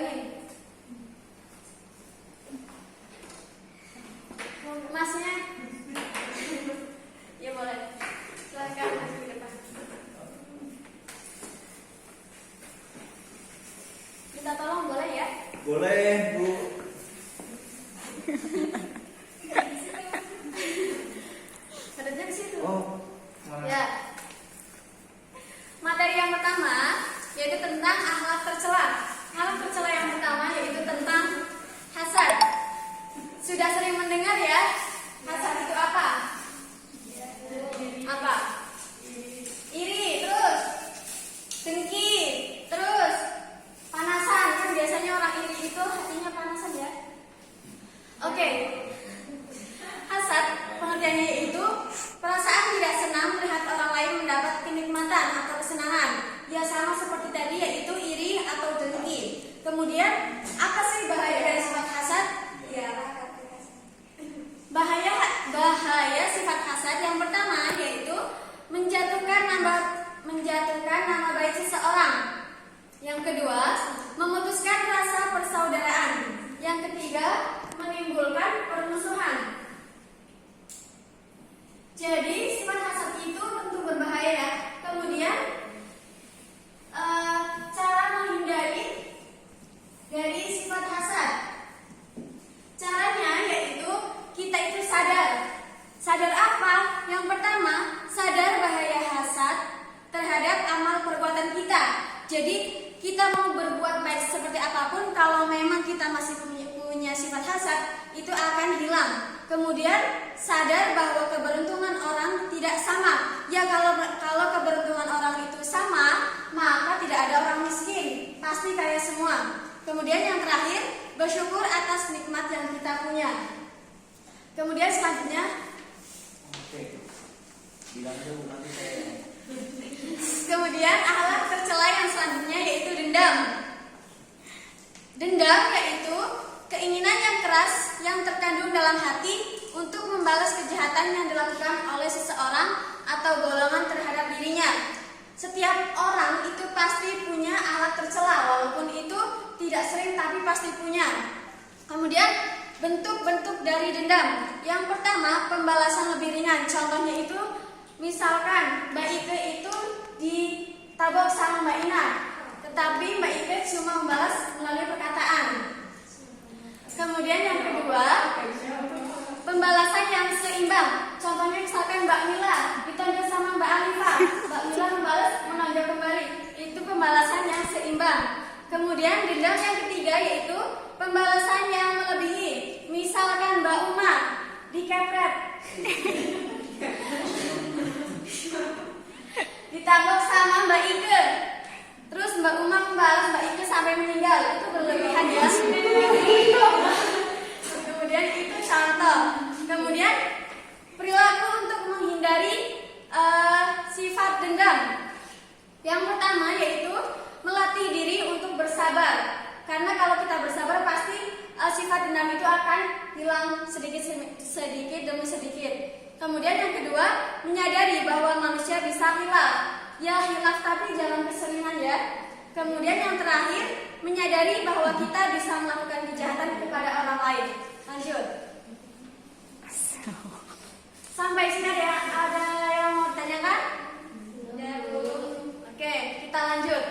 pegangin. Masnya? Ya boleh. Silakan maju ke depan. Minta tolong boleh ya? Boleh, Bu. Adanya di situ. Oh, mana? Ya. Materi yang pertama yaitu tentang akhlak tercela. Akhlak tercela yang pertama yaitu tentang hasad. Sudah sering mendengar ya? Hasad itu apa? Apa? Iri, terus dengki, terus panasan. Kan biasanya orang iri itu hatinya panasan ya. Oke. Hasad pengertiannya yaitu perasaan tidak senang melihat orang lain mendapat kenikmatan atau kesenangan. Ya sama seperti tadi yaitu iri atau dengki. Kemudian apa sih bahaya dari sifat hasad? Ya, bahaya sifat hasad yang pertama yaitu menjatuhkan nama baik seseorang. Yang kedua, memutuskan rasa persaudaraan. Yang ketiga, menimbulkan permusuhan. Jadi sifat hasad itu tentu berbahaya. Kemudian cara menghindari dari sifat hasad. Caranya yaitu kita itu sadar. Sadar apa? Yang pertama, sadar bahaya hasad terhadap amal perbuatan kita. Jadi kita mau berbuat baik seperti apapun, kalau memang kita masih punya sifat hasad, itu akan hilang. Kemudian sadar bahwa keberuntungan orang tidak sama. Ya kalau keberuntungan orang itu sama, maka tidak ada orang miskin, pasti kaya semua. Kemudian yang terakhir, bersyukur atas nikmat yang kita punya. Kemudian selanjutnya, Oke. Bilang dulu nanti saya. kemudian akhlak tercela yang selanjutnya yaitu dendam. Dendam yaitu keinginan yang keras yang terkandung dalam hati untuk membalas kejahatan yang dilakukan oleh seseorang atau golongan terhadap dirinya. Setiap orang itu pasti punya akhlak tercela, walaupun itu tidak sering tapi pasti punya. Kemudian bentuk-bentuk dari dendam. Yang pertama, pembalasan lebih ringan. Contohnya itu misalkan Mbak Ike itu ditabok sama Mbak Ina, tetapi Mbak Ike cuma membalas melalui perkataan. Kemudian yang kedua, pembalasan yang seimbang. Contohnya misalkan Mbak Mila ditonjok sama Mbak Alifa, Mbak Mila membalas menonjok kembali. Itu pembalasan yang seimbang. Kemudian dendam yang ketiga yaitu pembalasan yang melebihi. Misalkan Mbak Uma dikepret, ditangkap sama Mbak Ike, terus Mbak Uma membalas Mbak Ike sampai meninggal. Itu berlebihan ya. Kemudian itu contoh. Kemudian perilaku untuk menghindari sifat dendam. Yang pertama yaitu melatih diri untuk bersabar. Karena kalau kita bersabar pasti sifat dendam itu akan hilang sedikit demi sedikit. Kemudian yang kedua, menyadari bahwa manusia bisa hilaf. Ya hilaf tapi jangan keseringan ya. Kemudian yang terakhir, menyadari bahwa kita bisa melakukan kejahatan kepada orang lain. Lanjut. Sampai sini ada yang mau ditanyakan? Tidak, belum. Oke, kita lanjut.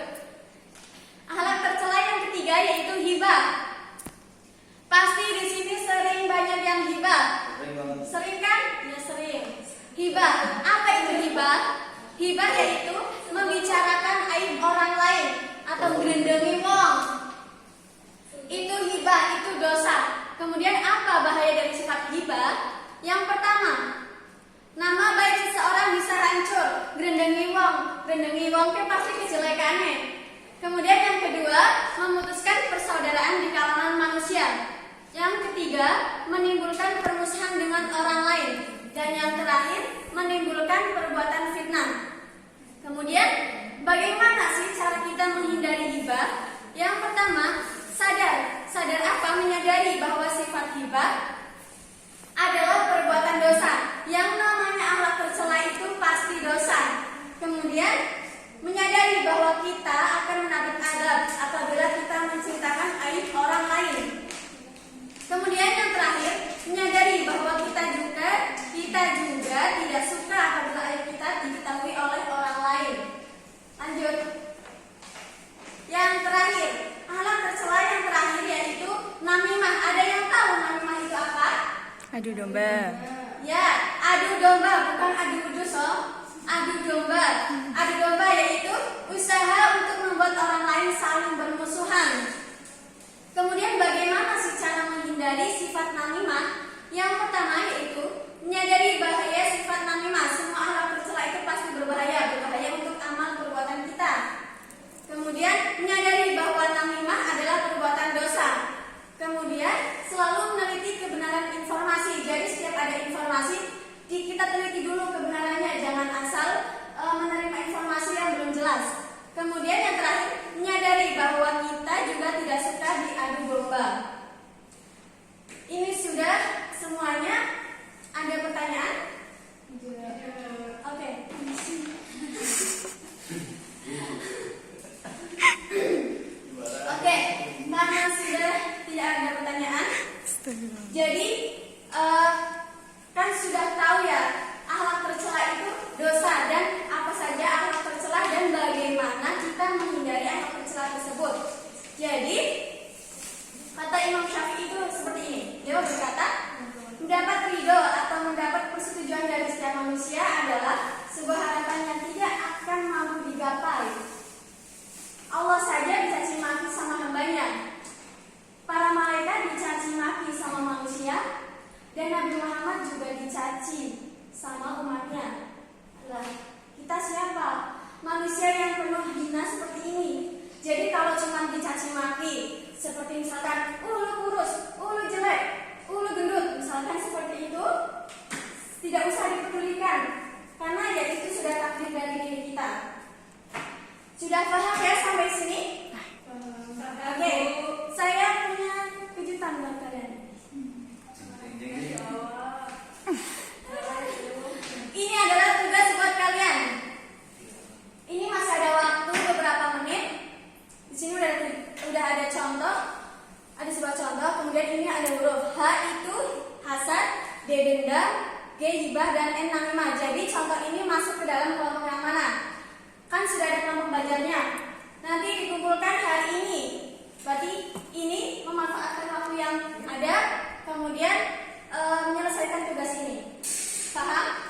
Akhlak tercela yang ketiga yaitu hibah. Pasti di sini sering banyak yang hibah. Sering kan? Ya sering. Hibah. Apa itu hibah? Hibah yaitu membicarakan aib orang lain atau ngelendengi wong. Itu hibah, itu dosa. Kemudian apa bahaya dari sifat hibah? Yang pertama, nama baik seseorang bisa hancur. Ngelendengi wong kan pasti kejelekannya. Kemudian yang kedua, memutuskan persaudaraan di kalangan manusia. Yang ketiga, menimbulkan permusuhan dengan orang lain. Dan yang terakhir, menimbulkan perbuatan fitnah. Kemudian, bagaimana sih cara kita menghindari hibah? Yang pertama, sadar. Sadar apa? Menyadari bahwa sifat hibah adalah perbuatan dosa. Yang namanya akhlak tercela itu pasti dosa. Kemudian, menyadari bahwa kita akan mendapat adab apabila kita menceritakan aib Adu domba. Ya, adu domba bukan adu udus loh. Adu domba. Adu domba yaitu usaha untuk membuat orang lain saling bermusuhan. Kemudian bagaimana sih cara menghindari sifat namimah? Yang pertama yaitu menyadari bahaya sifat namimah. Semua akhlak tercela itu pasti berbahaya untuk amal perbuatan kita. Kemudian menyadari bahwa namimah adalah perbuatan dosa. Kemudian selalu meneliti kebenaran informasi. Jadi setiap ada informasi kita teliti dulu kebenarannya, jangan asal menerima informasi yang belum jelas. Kemudian yang terakhir, menyadari bahwa kita juga tidak suka diadu domba. Ini sudah semuanya. Ada pertanyaan? Oke. Oke, karena sudah tidak ada pertanyaan, jadi kan sudah tahu ya akhlak tercela itu dosa dan apa saja akhlak tercela dan bagaimana kita menghindari akhlak tercela tersebut. Jadi kata Imam Syafi'i itu seperti ini. Dia berkata, mendapat ridho atau mendapat persetujuan dari setiap manusia adalah sebuah harapan yang tidak akan mampu digapai. Allah saja dicaci maki sama hambanya, para malaikat dicaci maki sama manusia, dan Nabi Muhammad juga dicaci sama umatnya. Lah, kita siapa? Manusia yang penuh hina seperti ini. Jadi kalau cuma dicaci maki, seperti misalkan, lu kurus, lu jelek, lu gendut, misalkan seperti itu, tidak usah dipedulikan, karena ya itu sudah takdir dari diri kita. Sudah paham ya sampai sini? Oke, saya punya kejutan buat kalian. Ini adalah tugas buat kalian. Ini masih ada waktu beberapa menit. Di sini udah ada contoh, ada sebuah contoh. Kemudian ini ada huruf H itu hasad, D dendam, G hibah, dan N namimah. Jadi contoh ini masuk ke dalam kelompok yang mana? Kan sudah ada kelompok belajarnya. Nanti dikumpulkan hari ini. Berarti ini memanfaatkan waktu yang ada, kemudian menyelesaikan tugas ini. Paham?